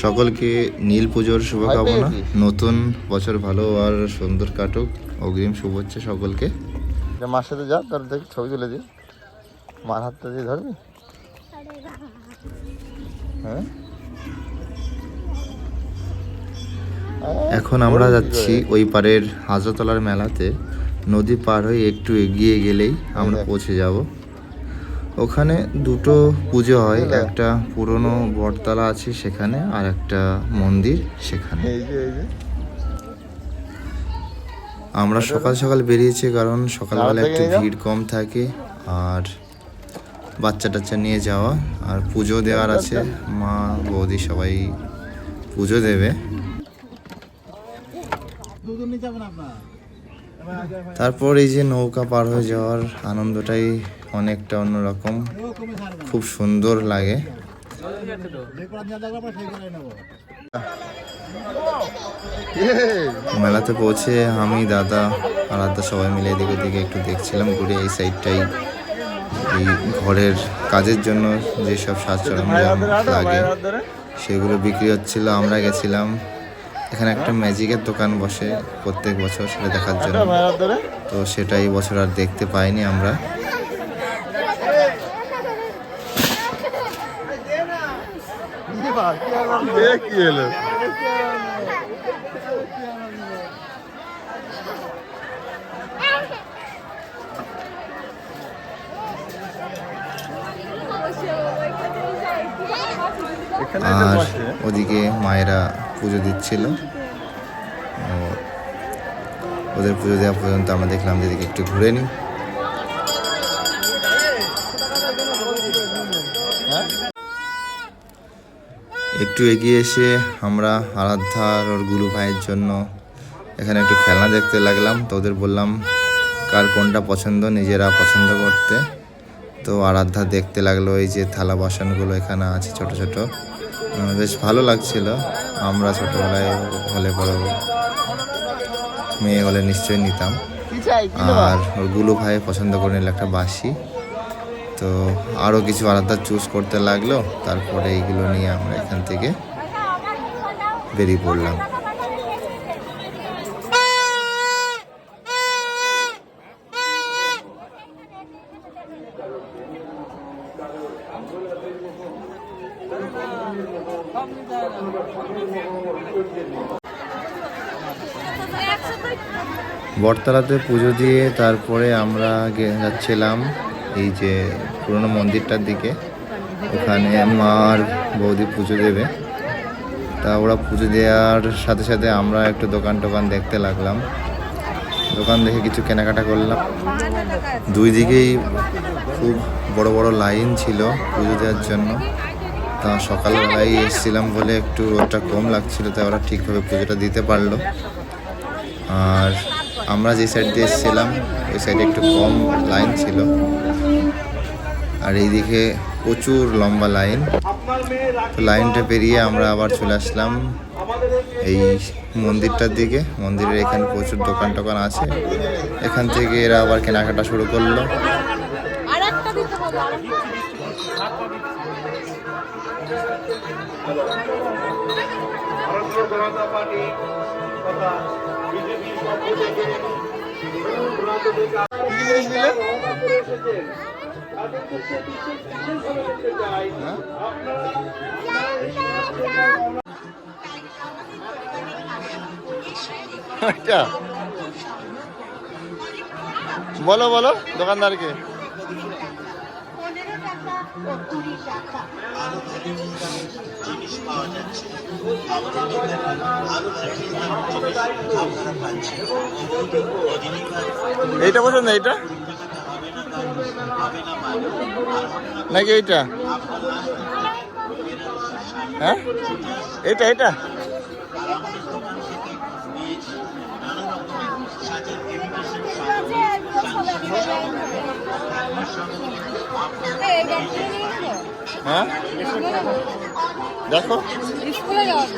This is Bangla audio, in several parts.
সকলকে নীল পুজোর শুভকামনা। নতুন বছর ভালো আর সুন্দর কাটুক। অগ্রিম শুভেচ্ছা সকলকে। মার সাথে যা, তোর দেখি ছবি তুলে দিই। মার হাতটা দিয়ে ধরবি? হ্যাঁ। এখন আমরা যাচ্ছি ওই পারের হাজরতলার মেলাতে। নদী পার হয়ে একটু এগিয়ে গেলেই আমরা পৌঁছে যাব। ওখানে দুটো পুজো হয়, একটা পুরনো বটতলা আছে সেখানে, আর একটা মন্দির সেখানে। আমরা সকাল সকাল বেরিয়েছি কারণ সকালবেলা একটু ভিড় কম থাকে, আর বাচ্চা টাচ্চা নিয়ে যাওয়া, আর পুজো দেওয়ার আছে। মা বৌদি সবাই পুজো দেবে। তারপর এই যে নৌকা পার হয়ে যাওয়ার আনন্দটাই অনেকটা অন্যরকম, খুব সুন্দর লাগে। মেলাতে পৌঁছে আমি, দাদা আর দাদা সবাই মিলে এদিক ওদিকে একটু দেখছিলাম ঘুরে। এই সাইডটাই এই ঘরের কাজের জন্য যেসব সাজ সরঞ্জাম লাগে সেগুলো বিক্রি হচ্ছিল। আমরা গেছিলাম, এখানে একটা ম্যাজিকের দোকান বসে প্রত্যেক বছর, সেটা দেখার জন্য। তো সেটা এই বছর আর দেখতে পাইনি আমরা। আর ওদিকে মায়েরা পুজো দিচ্ছিল। ওদের পুজো দেওয়া পর্যন্ত আমরা দেখলাম যে এদিকে একটু ঘুরে নিই। একটু এগিয়ে এসে আমরা আরাধ্যার ওর গুলু ভাইয়ের জন্য এখানে একটু খেলনা দেখতে লাগলাম। তো ওদের বললাম কার কোনটা পছন্দ, নিজেরা পছন্দ করতে। তো আরাধ্যা দেখতে লাগলো এই যে থালা বাসনগুলো এখানে আছে ছোট ছোট, বেশ ভালো লাগছিল। আমরা ছোটবেলায় হলে বড় মেয়ে হলে নিশ্চয়ই নিতাম। আর ওর গুলু ভাই পছন্দ করে নিল একটা বাঁশি। তো আরও কিছু আলাদা চুজ করতে লাগলো। তারপরে এইগুলো নিয়ে আমরা এখান থেকে বেরিয়ে পড়লাম। বটতলাতে পুজো দিয়ে তারপরে আমরা যাচ্ছিলাম এই যে পুরনো মন্দিরটার দিকে। ওখানে মা আর বৌদি পুজো দেবে। তা ওরা পুজো দেওয়ার সাথে সাথে আমরা একটু দোকান টোকান দেখতে লাগলাম। দোকান দেখে কিছু কেনাকাটা করলাম। দুই দিকেই খুব বড় বড় লাইন ছিল পুজো দেওয়ার জন্য। তা সকালবেলায় এসেছিলাম বলে একটু রোদটা কম লাগছিল, তাই ওরা ঠিকভাবে পুজোটা দিতে পারলো। আর আমরা যে সাইড দিয়ে এসেছিলাম ওই সাইডে একটু কম লাইন ছিল, আর এইদিকে প্রচুর লম্বা লাইন। তো লাইনটা পেরিয়ে আমরা আবার চলে আসলাম এই মন্দিরটার দিকে। মন্দিরের এখানে প্রচুর দোকান টোকান আছে, এখান থেকে এরা আবার কেনাকাটা শুরু করলো। বলো বলো দোকানদারকে। এইটা পছন্দ, এইটা নাকি এইটা? হ্যাঁ এইটা এইটা হ্যাঁ দেখো স্কুলে যাওয়ার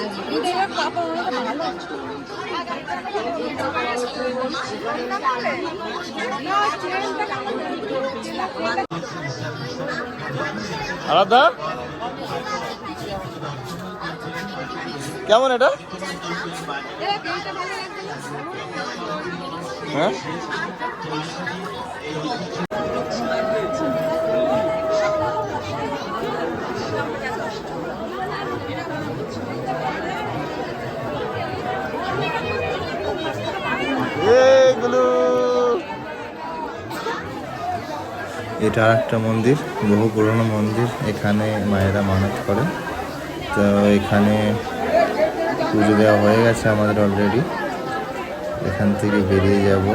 আলাদা কেমন এটা? হ্যাঁ এটা একটা মন্দির, বহু পুরনো মন্দির। এখানে মায়েরা মানত করে। তো এখানে পুজো দেওয়া হয়ে গেছে আমাদের অলরেডি। এখান থেকে বেরিয়ে যাব।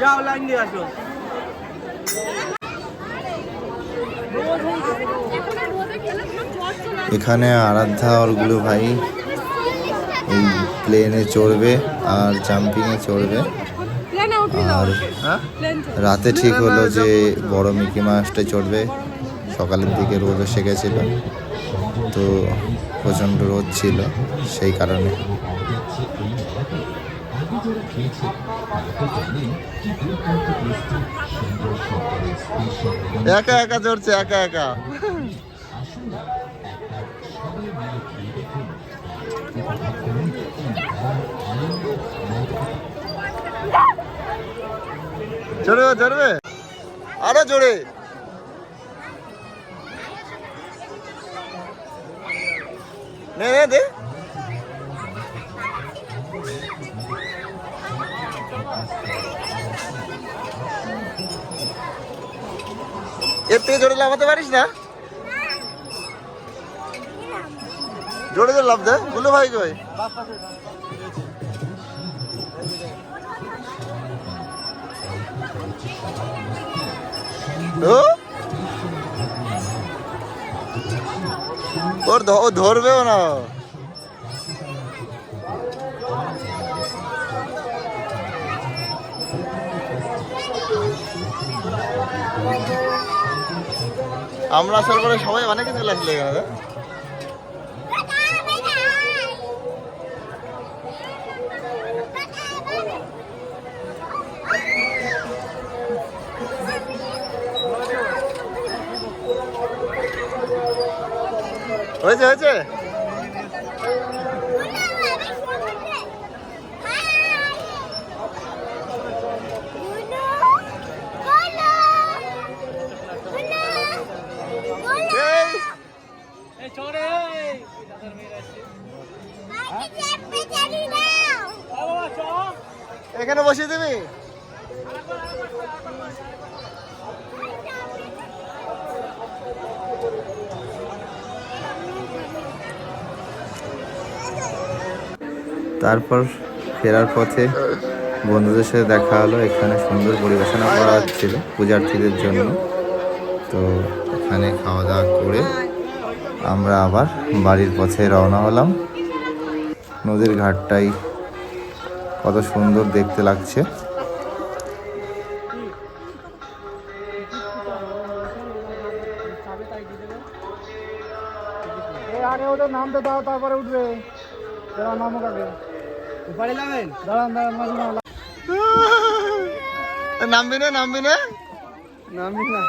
যাও লাইন দিয়ে আসো। এখানে আরাধ্যা আর গুলো ভাই এই প্লেনে চড়বে আর জাম্পিংয়ে চড়বে। আর রাতে ঠিক হলো যে বড় মিকি মাউসটা চড়বে। সকালের দিকে রোদ এসে গেছিল, তো প্রচণ্ড রোদ ছিল, সেই কারণে। একা একা চড়ছে, একা একা। চড়বে চড়বে, আরো জোরে। নে নে দে। এর থেকে জোরে লাফাতে পারিস না? জোরে জোরে লাফ দে। গুলো ভাই কই? ও ধরবেও না। আমরা আসার পরে সবাই অনেকে চলে আসলে এখানে। হয়েছে হয়েছে। এখানে বসিয়ে দিবি। তারপর ফেরার পথে বন্ধুদের সাথে দেখা হলো। এখানে সুন্দর পরিবেশনা করা হচ্ছিল পূজার্থীদের জন্য। তো এখানে খাওয়া দাওয়া করে আমরা আবার বাড়ির পথে রওনা হলাম। নদীর ঘাটটাই কত সুন্দর দেখতে লাগছে। আগে ওদের নামতে দাও, তারপরে উঠবে। নামো আগে। দাঁড়ান দাঁড়ান, নামবি না নামবি না নামবি না।